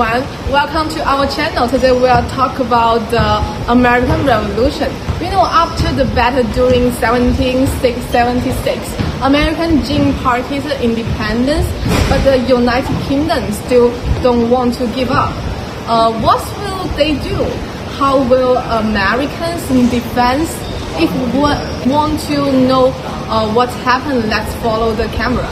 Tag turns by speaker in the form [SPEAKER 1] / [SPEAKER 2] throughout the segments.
[SPEAKER 1] everyone, welcome to our channel. Today we will talk about the American Revolution. After the battle during 1776, American gained partial independence, but the United Kingdom still don't want to give up. What will they do? How will Americans defend? If we want to know what happened, let's follow the camera.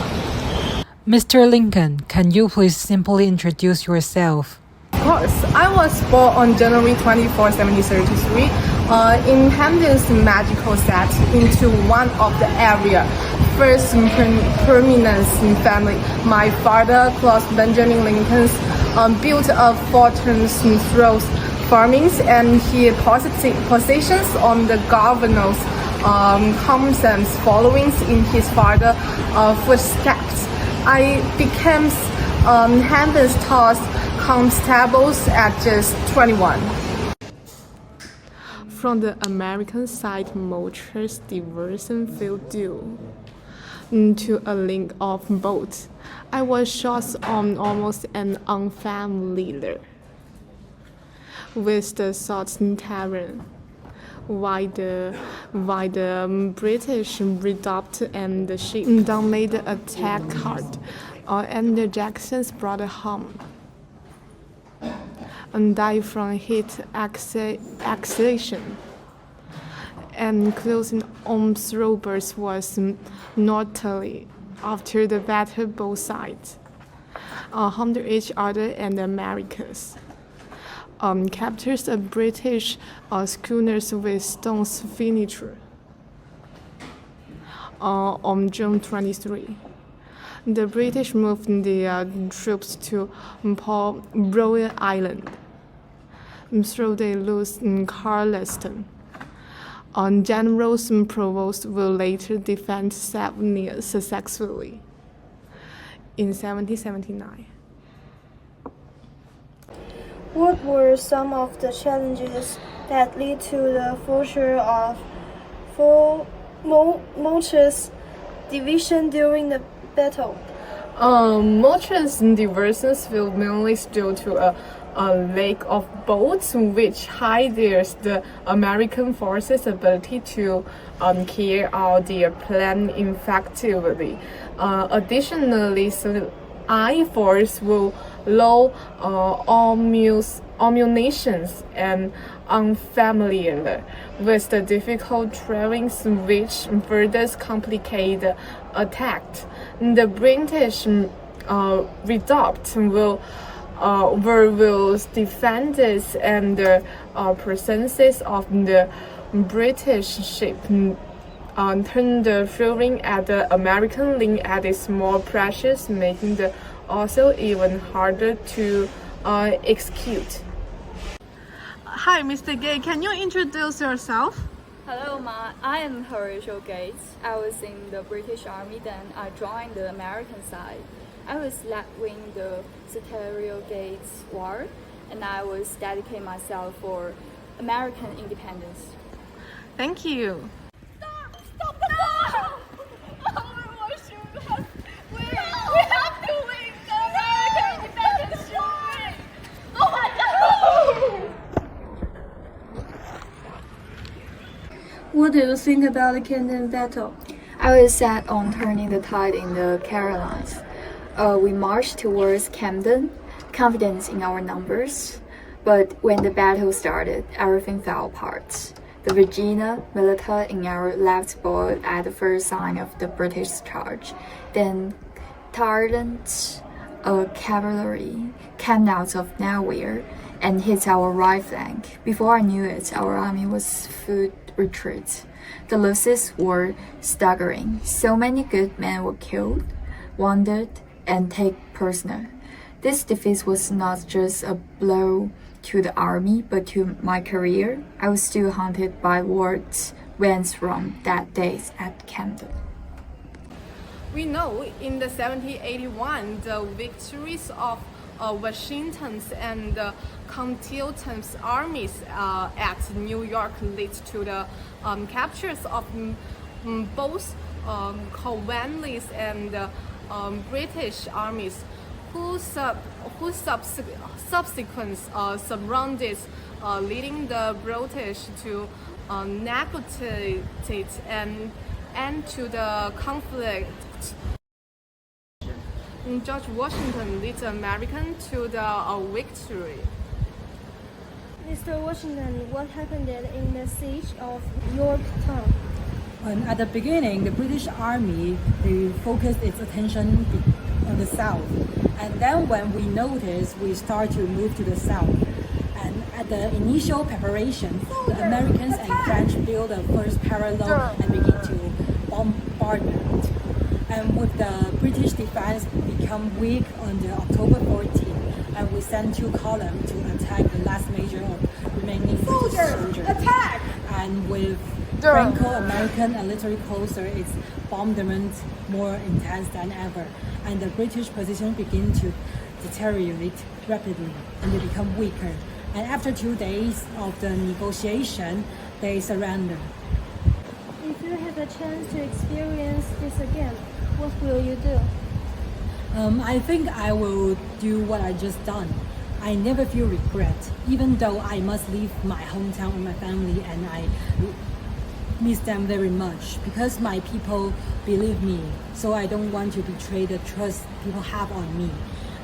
[SPEAKER 2] Mr. Lincoln, can you please simply introduce yourself?
[SPEAKER 1] Of course, I was born on January 24, 1733, in Hamden's magical set into one of the area's first prominent family. My father, Claus Benjamin Lincoln, built a fortune through farming, and he positions on the governor's concerns following in his father's footsteps. I became Hamden's top constables at just 21. From the American side, Mocher's diversion failed due to a link of boats. I was shot on almost an unfamiliar with the southern terrain, while the British redoubted and the ship down made the attack hard, and the Jacksons brought home and died from heat exhaustion. And closing on Roberts was notably after the battle both sides harmed each other and the Americans. Captures of British schooners with stones furniture on June 23. The British moved their troops to Port Royal Island, so they lose Charleston. General Prevost will later defend Savannah successfully in 1779.
[SPEAKER 3] What were some of the challenges that led to the failure of Mocher's division during the battle?
[SPEAKER 1] Mocher's diversions were mainly due to a lack of boats, which hinders the American forces' ability to carry out their plan effectively. Additionally, I force will low ammunitions and unfamiliar with the difficult terrain, which further complicate the attack. The British redoubt will defend this, and the presence of the British ship turned the feeling at the American line at its more precious, making the also even harder to execute. Hi, Mr. Gay. Can you introduce yourself?
[SPEAKER 4] Hello, Ma. I am Horatio Gates. I was in the British Army, then I joined the American side. I was led-wing the Secretarial Gates War, and I was dedicate myself for American independence.
[SPEAKER 1] Thank you.
[SPEAKER 4] Stop the bomb! We have to win the American independence story! Oh my God!
[SPEAKER 3] What do you think about the Camden battle?
[SPEAKER 5] I was set on turning the tide in the Carolines. We marched towards Camden, confident in our numbers, but when the battle started, everything fell apart. The Virginia militia in our left boiled at the first sign of the British charge. Then Tarrant's cavalry came out of nowhere and hit our right flank. Before I knew it, our army was full retreat. The losses were staggering. So many good men were killed, wounded, and taken prisoner. This defeat was not just a blow to the army, but to my career. I was still haunted by what went wrong that day at Camden.
[SPEAKER 1] We know in the 1781, the victories of Washington's and Continental's armies at New York led to the captures of both Cornwallis and British armies. who subsequent surrounded, leading the British to negotiate an end to the conflict. George Washington led the Americans to the victory.
[SPEAKER 3] Mr. Washington, what happened in the siege of Yorktown?
[SPEAKER 6] At the beginning, the British Army, they focused its attention on the south. And then when we noticed, we start to move to the south. And at the initial preparation, the Americans and French built the first parallel and begin to bombardment. And with the British defense become weak on the October 14th, and we sent 2 columns to attack the last major of remaining British soldiers.
[SPEAKER 1] Attack!
[SPEAKER 6] And with Franco-American a little closer, its bombardment more intense than ever, and the British position begin to deteriorate rapidly, and they become weaker. And after 2 days of the negotiation, they surrender.
[SPEAKER 3] If you have a chance to experience this again, what will you do?
[SPEAKER 6] I think I will do what I just done. I never feel regret, even though I must leave my hometown and my family, and I miss them very much because my people believe me, so I don't want to betray the trust people have on me.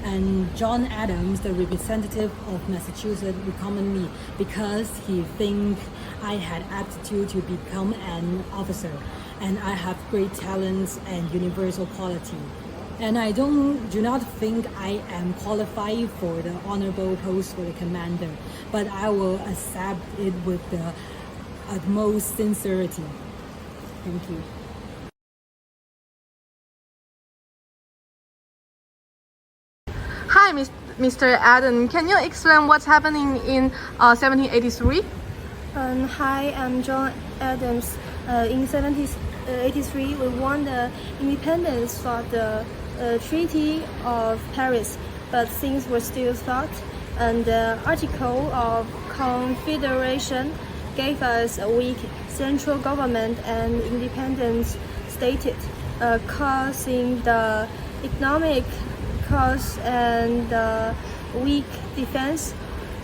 [SPEAKER 6] And John Adams, the representative of Massachusetts, recommended me because he think I had aptitude to become an officer, and I have great talents and universal quality. And I do not think I am qualified for the honorable post for the commander, but I will accept it with the utmost sincerity. Thank you.
[SPEAKER 1] Hi, Mr. Adam. Can you explain what's happening in 1783?
[SPEAKER 3] Hi, I'm John Adams. In 1783, we won the independence for the Treaty of Paris, but things were still thought, and the Article of Confederation gave us a weak central government and independent states, causing the economic cost and the weak defense.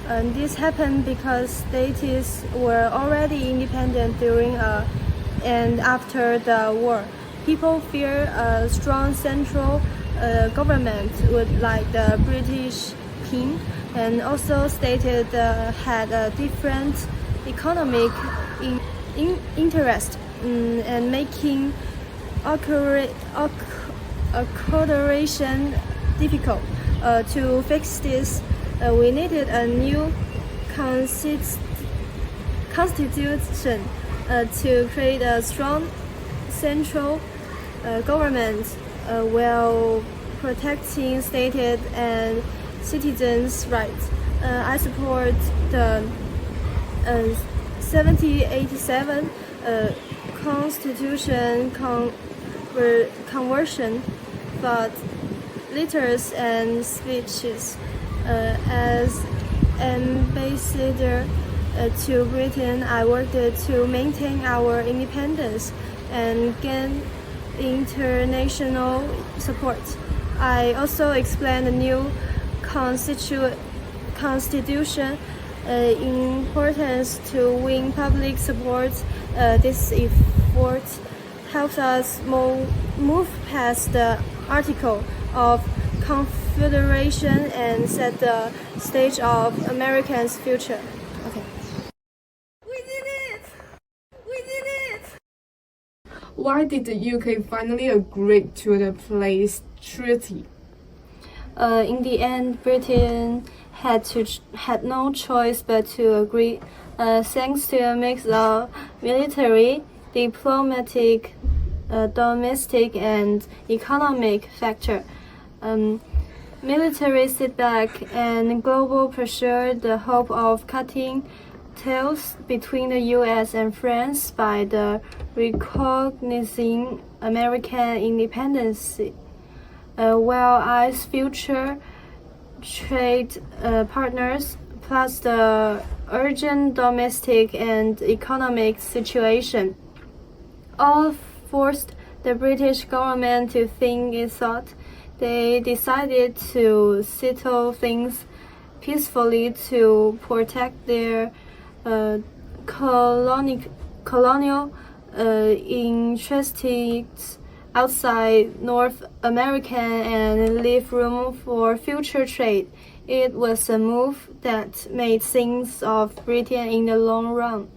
[SPEAKER 3] And this happened because states were already independent during and after the war. People fear a strong central government would like the British King, and also stated had a different economic interest and making accommodation difficult. To fix this, we needed a new constitution to create a strong central government while protecting state and citizens' rights. I support the 1787 Constitution conversion, but letters and speeches as ambassador to Britain. I worked to maintain our independence and gain international support. I also explained the new constitution importance to win public support. This effort helps us move past the Article of Confederation and set the stage of Americans' future. Okay.
[SPEAKER 1] We did it! We did it! Why did the UK finally agree to the peace treaty?
[SPEAKER 3] In the end, Britain had no choice but to agree, thanks to a mix of military, diplomatic, domestic, and economic factor. Military setback and global pressure, the hope of cutting ties between the U.S. and France by the recognizing American independence, while as future trade partners, plus the urgent domestic and economic situation, all forced the British government to think it thought They decided to settle things peacefully to protect their colonial interests outside North America and leave room for future trade. It was a move that made things of Britain in the long run.